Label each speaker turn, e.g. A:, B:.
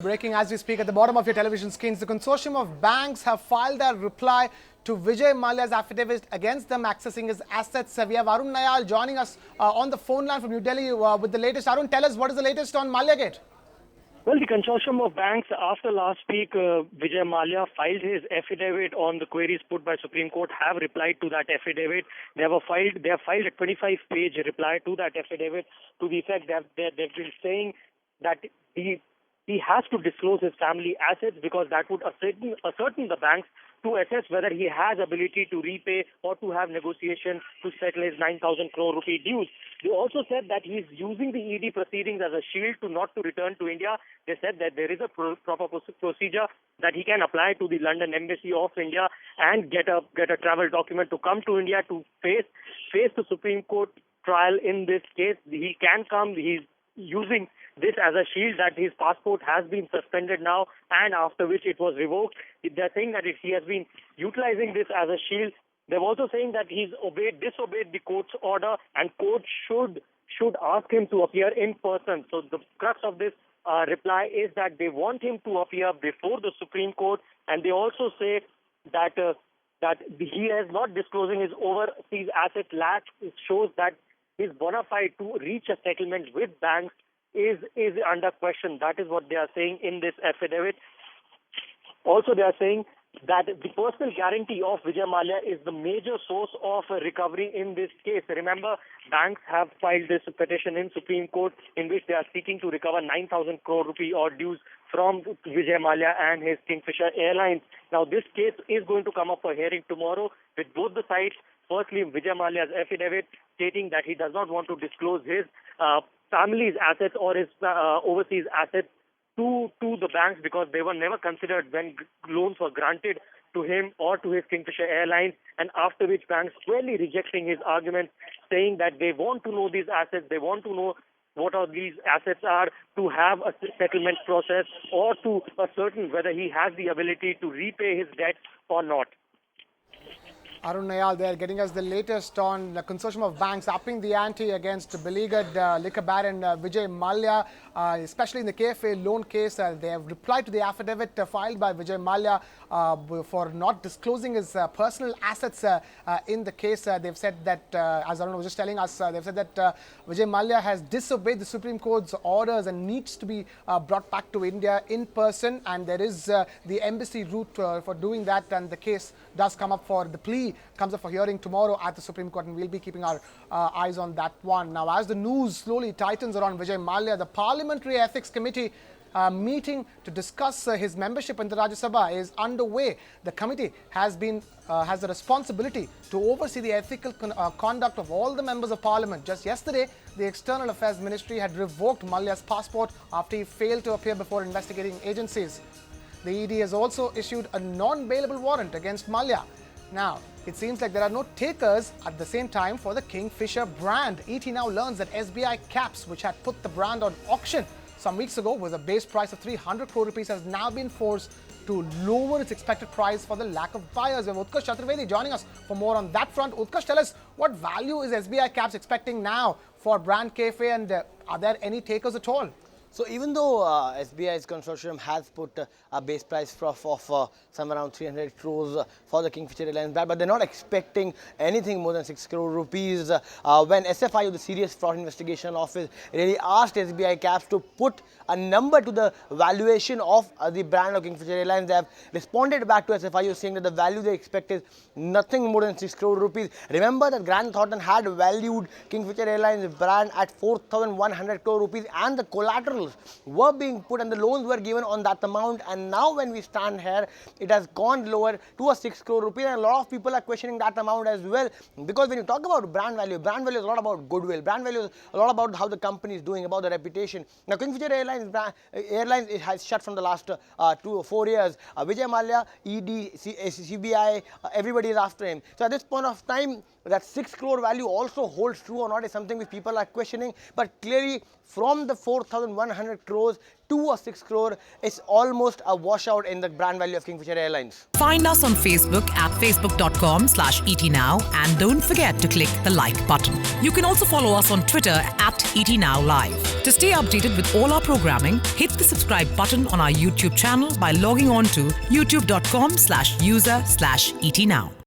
A: breaking as we speak at the bottom of your television screens. The consortium of banks have filed their reply to Vijay Mallya's affidavit against them accessing his assets. We have Arun Nayal joining us on the phone line from New Delhi with the latest. Arun, tell us what is the latest on Mallya Gate?
B: Well, the consortium of banks, after last week, Vijay Mallya filed his affidavit on the queries put by Supreme Court, have replied to that affidavit. They have filed a 25-page reply to that affidavit to the effect that they've been saying that he has to disclose his family assets because that would ascertain the banks to assess whether he has ability to repay or to have negotiation to settle his 9,000 crore rupee dues. They also said that he is using the ED proceedings as a shield to not to return to India. They said that there is a proper procedure that he can apply to the London Embassy of India and get a travel document to come to India to face the Supreme Court trial in this case. He can come. He's using this as a shield that his passport has been suspended now, and after which it was revoked. They're saying that he has been utilizing this as a shield. They're also saying that he's disobeyed the court's order, and court should ask him to appear in person. So the crux of this reply is that they want him to appear before the Supreme Court, and they also say that he is not disclosing his overseas asset lack. It shows that his bona fide to reach a settlement with banks is under question. That is what they are saying in this affidavit. Also, they are saying that the personal guarantee of Vijay Mallya is the major source of recovery in this case. Remember, banks have filed this petition in Supreme Court in which they are seeking to recover 9,000 crore rupee or dues from Vijay Mallya and his Kingfisher Airlines. Now, this case is going to come up for hearing tomorrow with both the sides. Firstly, Vijay Mallya's affidavit stating that he does not want to disclose his family's assets or his overseas assets to the banks because they were never considered when loans were granted to him or to his Kingfisher Airlines, and after which banks squarely rejecting his argument, saying that they want to know these assets, they want to know what are these assets are to have a settlement process or to ascertain whether he has the ability to repay his debt or not.
A: Arun Nayal there getting us the latest on the consortium of banks upping the ante against beleaguered liquor baron Vijay Mallya, especially in the KFA loan case. They have replied to the affidavit filed by Vijay Mallya for not disclosing his personal assets in the case. They've said that, as Arun was just telling us, they've said that Vijay Mallya has disobeyed the Supreme Court's orders and needs to be brought back to India in person, and there is the embassy route for doing that, and the case does come up for the plea comes up for hearing tomorrow at the Supreme Court, and we'll be keeping our eyes on that one. Now, as the news slowly tightens around Vijay Mallya, the Parliamentary Ethics Committee meeting to discuss his membership in the Rajya Sabha is underway. The committee has the responsibility to oversee the ethical conduct of all the members of Parliament. Just yesterday, the External Affairs Ministry had revoked Mallya's passport after he failed to appear before investigating agencies. The ED has also issued a non-bailable warrant against Mallya. Now, it seems like there are no takers at the same time for the Kingfisher brand. ET now learns that SBI Caps, which had put the brand on auction some weeks ago with a base price of 300 crore rupees, has now been forced to lower its expected price for the lack of buyers. We have Utkarsh Chaturvedi joining us for more on that front. Utkarsh, tell us, what value is SBI Caps expecting now for brand KFA, and are there any takers at all?
C: So even though SBI's consortium has put a base price of somewhere around 300 crores for the Kingfisher Airlines brand, but they're not expecting anything more than 6 crore rupees. When SFIO, the Serious Fraud Investigation Office, really asked SBI Caps to put a number to the valuation of the brand of Kingfisher Airlines, they have responded back to SFIO saying that the value they expect is nothing more than 6 crore rupees. Remember that Grant Thornton had valued Kingfisher Airlines brand at 4,100 crore rupees, and the collateral were being put and the loans were given on that amount, and now when we stand here, it has gone lower to a 6 crore rupees, and a lot of people are questioning that amount as well, because when you talk about brand value is a lot about goodwill. Brand value is a lot about how the company is doing, about the reputation. Now, Kingfisher Airlines it has shut from the last 2 or 4 years. Vijay Mallya, ED, CBI, everybody is after him. So at this point of time, that 6 crore value also holds true or not is something which people are questioning. But clearly, from the 4,100 crores to a 6 crore, it's almost a washout in the brand value of Kingfisher Airlines.
D: Find us on Facebook at facebook.com/etnow, and don't forget to click the like button. You can also follow us on Twitter at ET Now Live. To stay updated with all our programming, hit the subscribe button on our YouTube channel by logging on to youtube.com/user/ET Now.